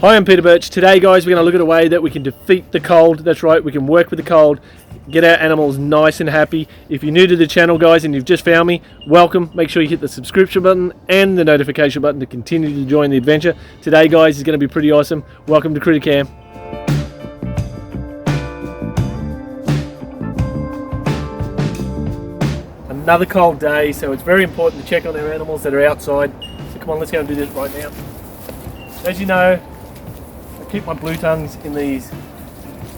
Hi, I'm Peter Birch. Today, guys, we're going to look at a way that we can defeat the cold. That's right, we can work with the cold, get our animals nice and happy. If you're new to the channel, guys, and you've just found me, welcome. Make sure you hit the subscription button and the notification button to continue to join the adventure. Today, guys, is going to be pretty awesome. Welcome to CrittaCam. Another cold day, so it's very important to check on our animals that are outside. So come on, let's go and do this right now. As you know, I keep my blue tongues in these,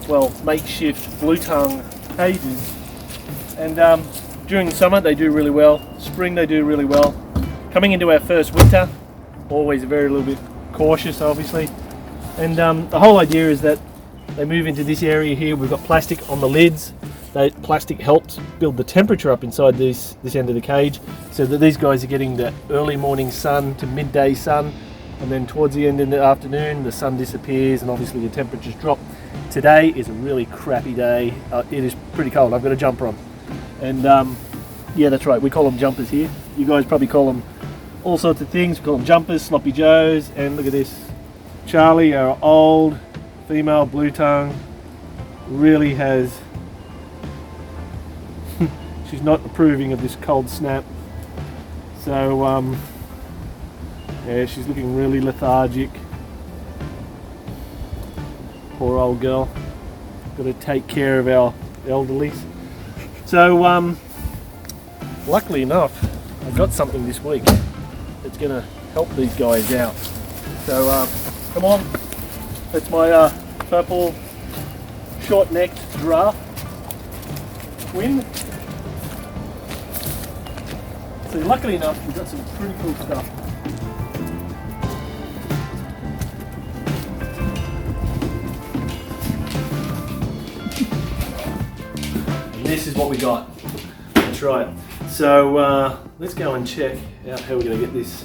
well, makeshift blue tongue cages, and during the summer they do really well, spring they do really well. Coming into our first winter, always a little bit cautious, obviously, and the whole idea is that they move into this area here. We've got plastic on the lids. That plastic helps build the temperature up inside this end of the cage, so that these guys are getting the early morning sun to midday sun, and then towards the end in the afternoon the sun disappears and obviously the temperatures drop. Today is a really crappy day. It is pretty cold. I've got a jumper on, and yeah, that's right, we call them jumpers here. You guys probably call them all sorts of things. We call them jumpers, sloppy joes. And look at this, Charlie, our old female blue tongue, really has she's not approving of this cold snap, so yeah, she's looking really lethargic. Poor old girl. Got to take care of our elderlies. So luckily enough, I've got something this week that's going to help these guys out. So come on, that's my purple short-necked giraffe twin. So luckily enough, we've got some pretty cool stuff. This is what we got. That's right. So let's go and check out how we're going to get this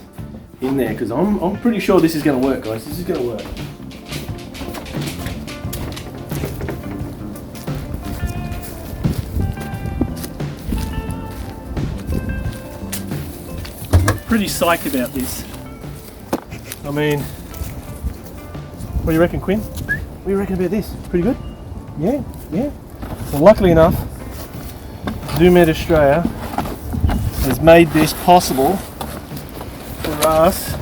in there, because I'm pretty sure this is going to work, guys. This is going to work. Pretty psyched about this. I mean, what do you reckon, Quinn? What do you reckon about this? Pretty good? Yeah, yeah. So luckily enough, Zoomed Australia has made this possible for us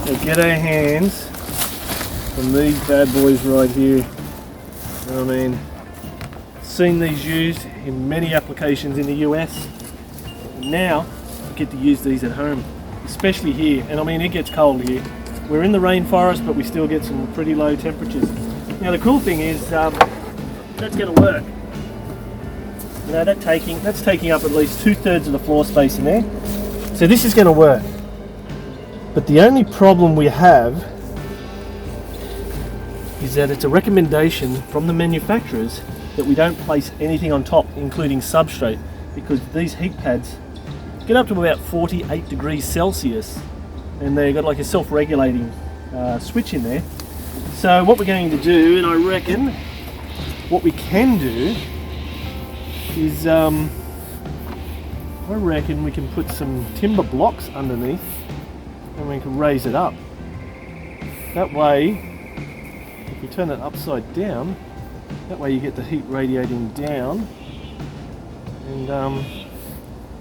to get our hands on these bad boys right here. I mean, seen these used in many applications in the US. Now we get to use these at home, especially here. And I mean, it gets cold here. We're in the rainforest, but we still get some pretty low temperatures. Now the cool thing is that's going to work. You know, that's taking up at least 2/3 of the floor space in there. So this is going to work. But the only problem we have is that it's a recommendation from the manufacturers that we don't place anything on top, including substrate, because these heat pads get up to about 48 degrees Celsius, and they've got like a self-regulating switch in there. So what we're going to do, and I reckon what we can do, is I reckon we can put some timber blocks underneath and we can raise it up. That way, if we turn it upside down, that way you get the heat radiating down, and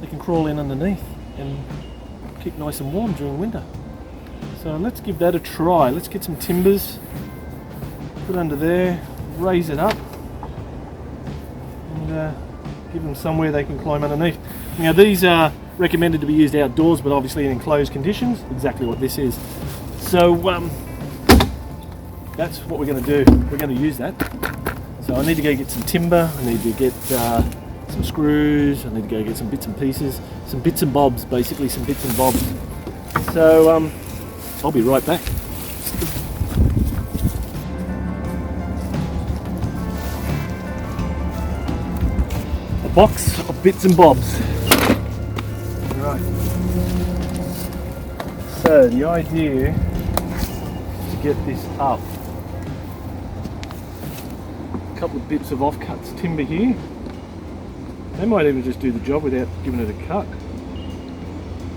they can crawl in underneath and keep nice and warm during winter. So let's give that a try. Let's get some timbers, put under there, raise it up, and give them somewhere they can climb underneath. Now these are recommended to be used outdoors, but obviously in enclosed conditions, exactly what this is. So that's what we're going to do. We're going to use that. So I need to go get some timber, I need to get some screws, I need to go get some bits and pieces, some bits and bobs, basically some bits and bobs. So I'll be right back. Box of bits and bobs. Right. So the idea is to get this up. A couple of bits of offcuts timber here. They might even just do the job without giving it a cut,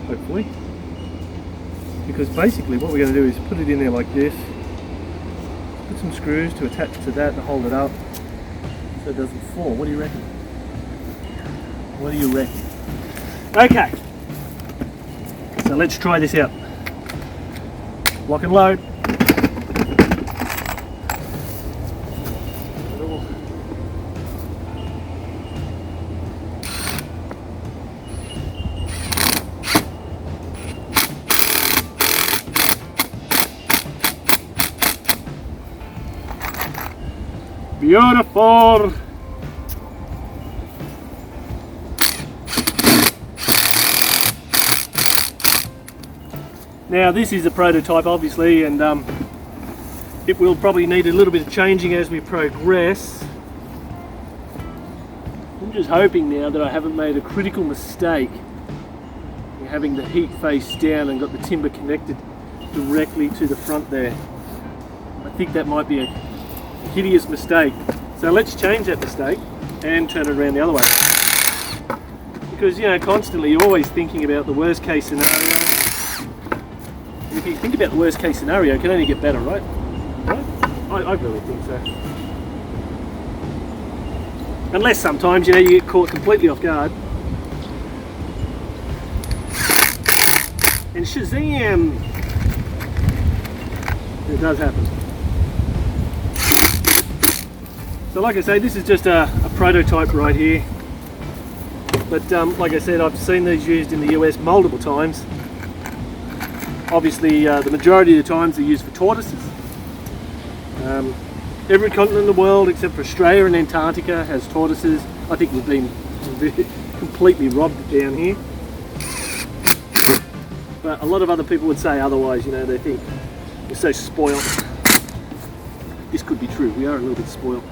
hopefully. Because basically what we're going to do is put it in there like this, put some screws to attach to that to hold it up so it doesn't fall. What do you reckon? What do you reckon? Okay, so let's try this out. Lock and load. Beautiful. Now this is a prototype obviously, and it will probably need a little bit of changing as we progress. I'm just hoping now that I haven't made a critical mistake in having the heat face down and got the timber connected directly to the front there. I think that might be a hideous mistake. So let's change that mistake and turn it around the other way. Because, you know, constantly you're always thinking about the worst case scenario. And if you think about the worst case scenario, it can only get better, right? Right? I really think so. Unless sometimes, you know, you get caught completely off guard. And Shazam! It does happen. So like I say, this is just a prototype right here. But like I said, I've seen these used in the US multiple times. Obviously, the majority of the times they're used for tortoises. Every continent in the world except for Australia and Antarctica has tortoises. I think we've been completely robbed down here. But a lot of other people would say otherwise, you know, they think we're so spoiled. This could be true, we are a little bit spoiled.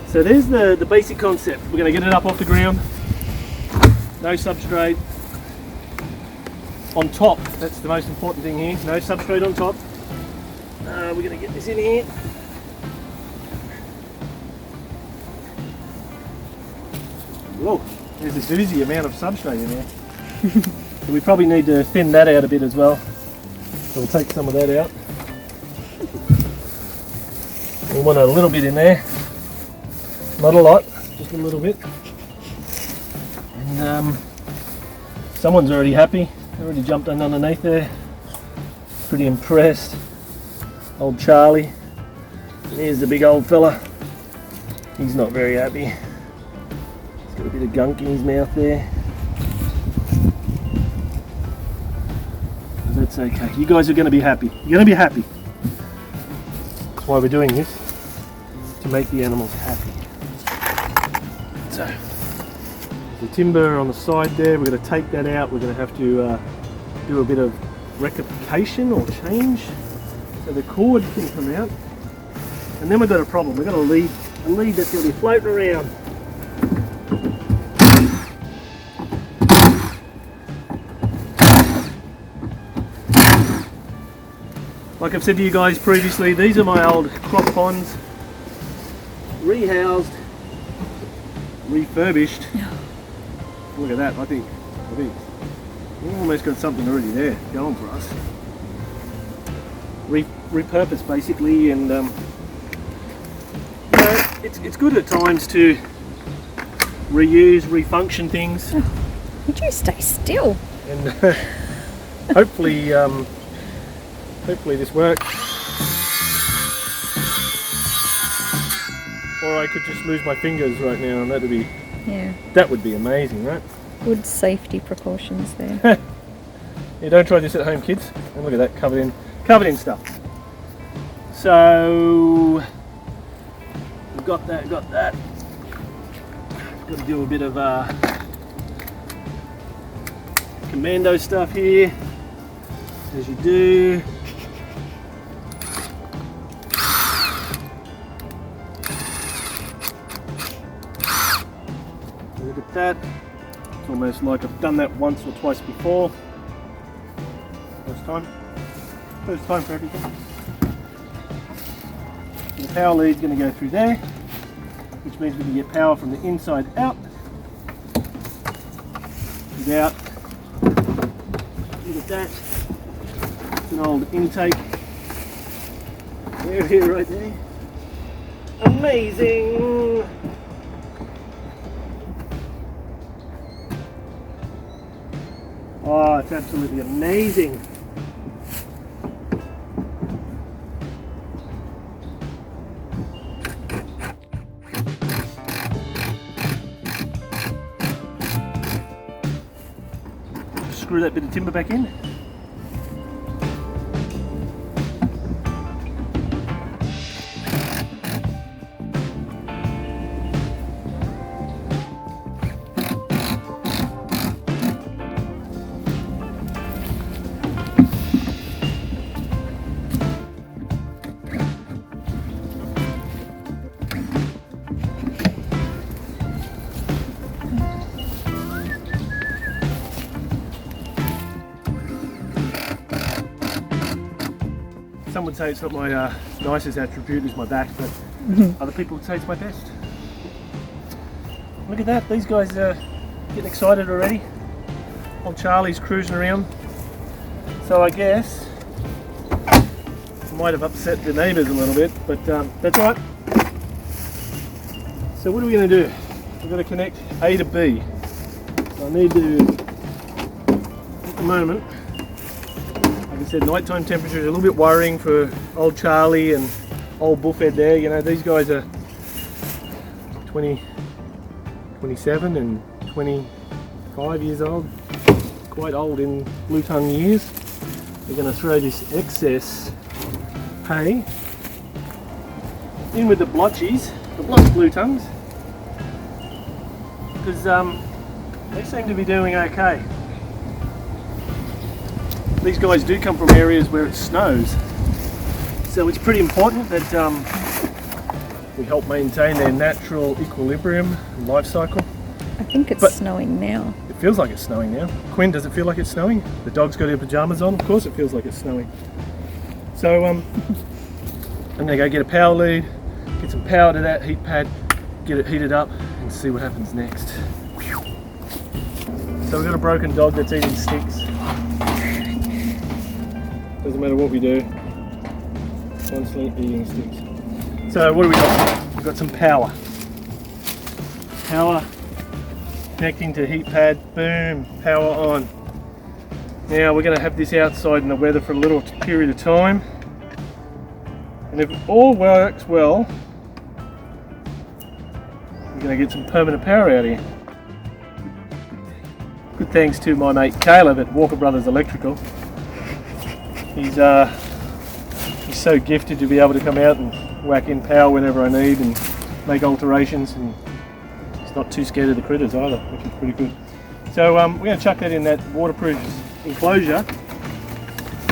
So there's the basic concept. We're going to get it up off the ground. No substrate on top. That's the most important thing here. No substrate on top. We're going to get this in here. Whoa, there's a doozy amount of substrate in there. So we probably need to thin that out a bit as well. So we'll take some of that out. We want a little bit in there. Not a lot, just a little bit. And someone's already happy. They already jumped underneath there. Pretty impressed. Old Charlie. And here's the big old fella. He's not very happy. He's got a bit of gunk in his mouth there. But that's okay. You guys are going to be happy. You're going to be happy. That's why we're doing this. To make the animals happy. So, the timber on the side there, we're going to take that out. We're going to have to do a bit of rectification or change so the cord can come out. And then we've got a problem. We've got a lead that's going to be floating around. Like I've said to you guys previously, these are my old crop ponds, rehoused, refurbished. Look at that, I think we've almost got something already there going for us. Repurposed basically, and you know, it's good at times to reuse, refunction things. Would you stay still? And hopefully this works. Or I could just lose my fingers right now, and that would be amazing, right? Good safety precautions there. Yeah, don't try this at home, kids. And look at that, covered in stuff. So we've got that. Got to do a bit of commando stuff here, as you do. Look at that. It's almost like I've done that once or twice before. First time for everything. The power lead's going to go through there, which means we can get power from the inside out. Without, look at that. It's an old intake. Here, right there. Amazing! Oh, it's absolutely amazing. Screw that bit of timber back in. Some would say it's not my nicest attribute is my back, but other people would say it's my best. Look at that, these guys are getting excited already. Old Charlie's cruising around. So I guess I might have upset the neighbours a little bit, but that's all right. So what are we going to do? We're going to connect A to B. So I need to, at the moment, like I said, nighttime temperature is a little bit worrying for old Charlie and old Bullfed there. You know, these guys are 27 and 25 years old, quite old in blue tongue years. We're going to throw this excess hay in with the blotchies, the blotch blue tongues, because they seem to be doing okay. These guys do come from areas where it snows, so it's pretty important that we help maintain their natural equilibrium and life cycle. I think it's snowing now. It feels like it's snowing now. Quinn, does it feel like it's snowing? The dog's got her pyjamas on, of course it feels like it's snowing. So I'm going to go get a power lead, get some power to that heat pad, get it heated up and see what happens next. So we've got a broken dog that's eating sticks. Doesn't matter what we do, constantly eating sticks. So what do we got? We've got some power. Power connecting to heat pad, boom, power on. Now we're going to have this outside in the weather for a little period of time. And if it all works well, we're going to get some permanent power out of here. Good thanks to my mate Caleb at Walker Brothers Electrical. He's so gifted to be able to come out and whack in power whenever I need and make alterations, and he's not too scared of the critters either, which is pretty good. So we're going to chuck that in that waterproof enclosure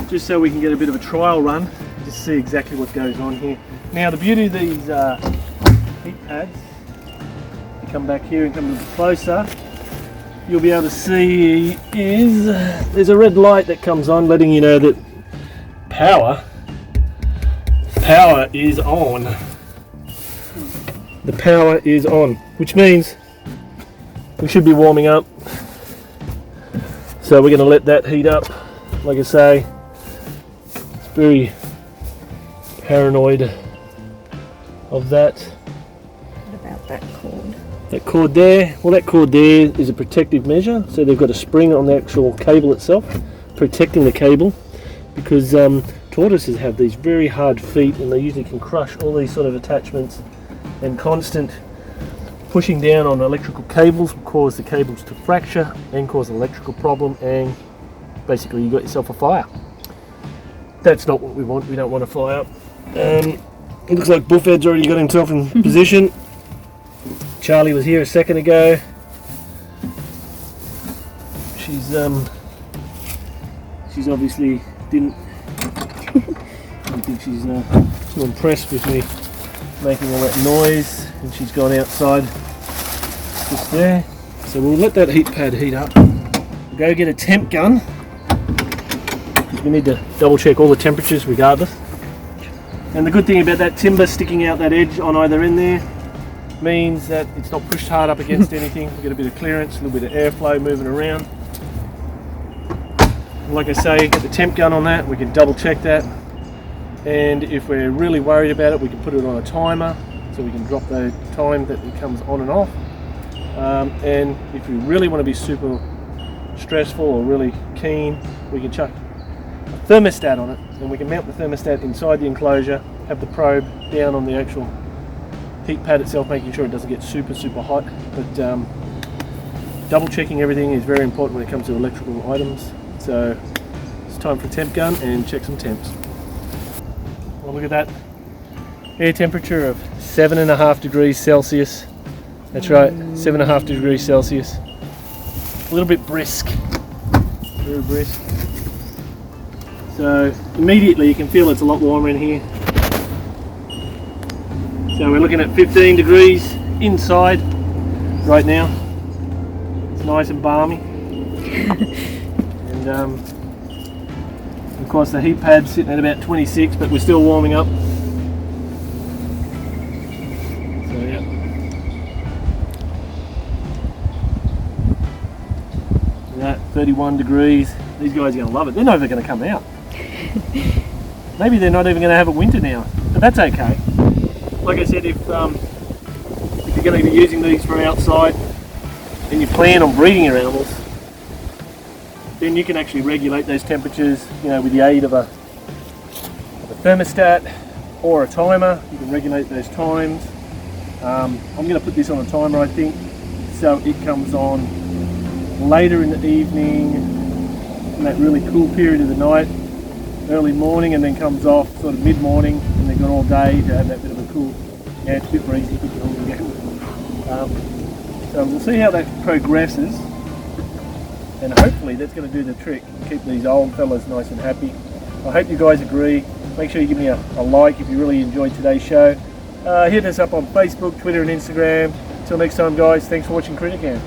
just so we can get a bit of a trial run to see exactly what goes on here. Now the beauty of these heat pads, you come back here and come a little closer, you'll be able to see is there's a red light that comes on letting you know that power is on. The power is on, which means we should be warming up. So we're going to let that heat up. Like I say, it's very paranoid of that. What about that cord? That cord there, well that cord there is a protective measure, so they've got a spring on the actual cable itself protecting the cable, because tortoises have these very hard feet and they usually can crush all these sort of attachments, and constant pushing down on electrical cables will cause the cables to fracture and cause an electrical problem, and basically you got yourself a fire. That's not what we want. We don't want a fire. It looks like Bullfed's already got himself in position. Charlie was here a second ago. She's obviously didn't. I think she's too impressed with me making all that noise, and she's gone outside just there. So we'll let that heat pad heat up. We'll go get a temp gun, because we need to double check all the temperatures regardless. And the good thing about that timber sticking out that edge on either end there means that it's not pushed hard up against anything. We get a bit of clearance, a little bit of airflow moving around. And like I say, get the temp gun on that, we can double check that. And if we're really worried about it, we can put it on a timer, so we can drop the time that it comes on and off. And if we really want to be super stressful or really keen, we can chuck a thermostat on it, and we can mount the thermostat inside the enclosure, have the probe down on the actual heat pad itself, making sure it doesn't get super hot. But double checking everything is very important when it comes to electrical items. So it's time for a temp gun and check some temps. Well, look at that. Air temperature of 7.5 degrees Celsius. That's right, 7.5 degrees Celsius. A little bit brisk, very brisk. So immediately you can feel it's a lot warmer in here. So we're looking at 15 degrees inside right now. It's nice and balmy. And of course the heat pad's sitting at about 26, but we're still warming up. So yeah. That 31 degrees. These guys are going to love it. They're never going to come out. Maybe they're not even going to have a winter now, but that's okay. Like I said, if you're going to be using these from outside and you plan on breeding your animals, then you can actually regulate those temperatures, you know, with the aid of a thermostat or a timer. You can regulate those times. I'm going to put this on a timer, I think, so it comes on later in the evening, in that really cool period of the night, early morning, and then comes off sort of mid-morning, and then got all day to have that bit of a cool, yeah, it's a bit breezy, a bit cool again. So we'll see how that progresses, and hopefully that's going to do the trick, keep these old fellas nice and happy. I hope you guys agree. Make sure you give me a like if you really enjoyed today's show. Hit us up on Facebook, Twitter and Instagram. Until next time guys, thanks for watching CrittaCam.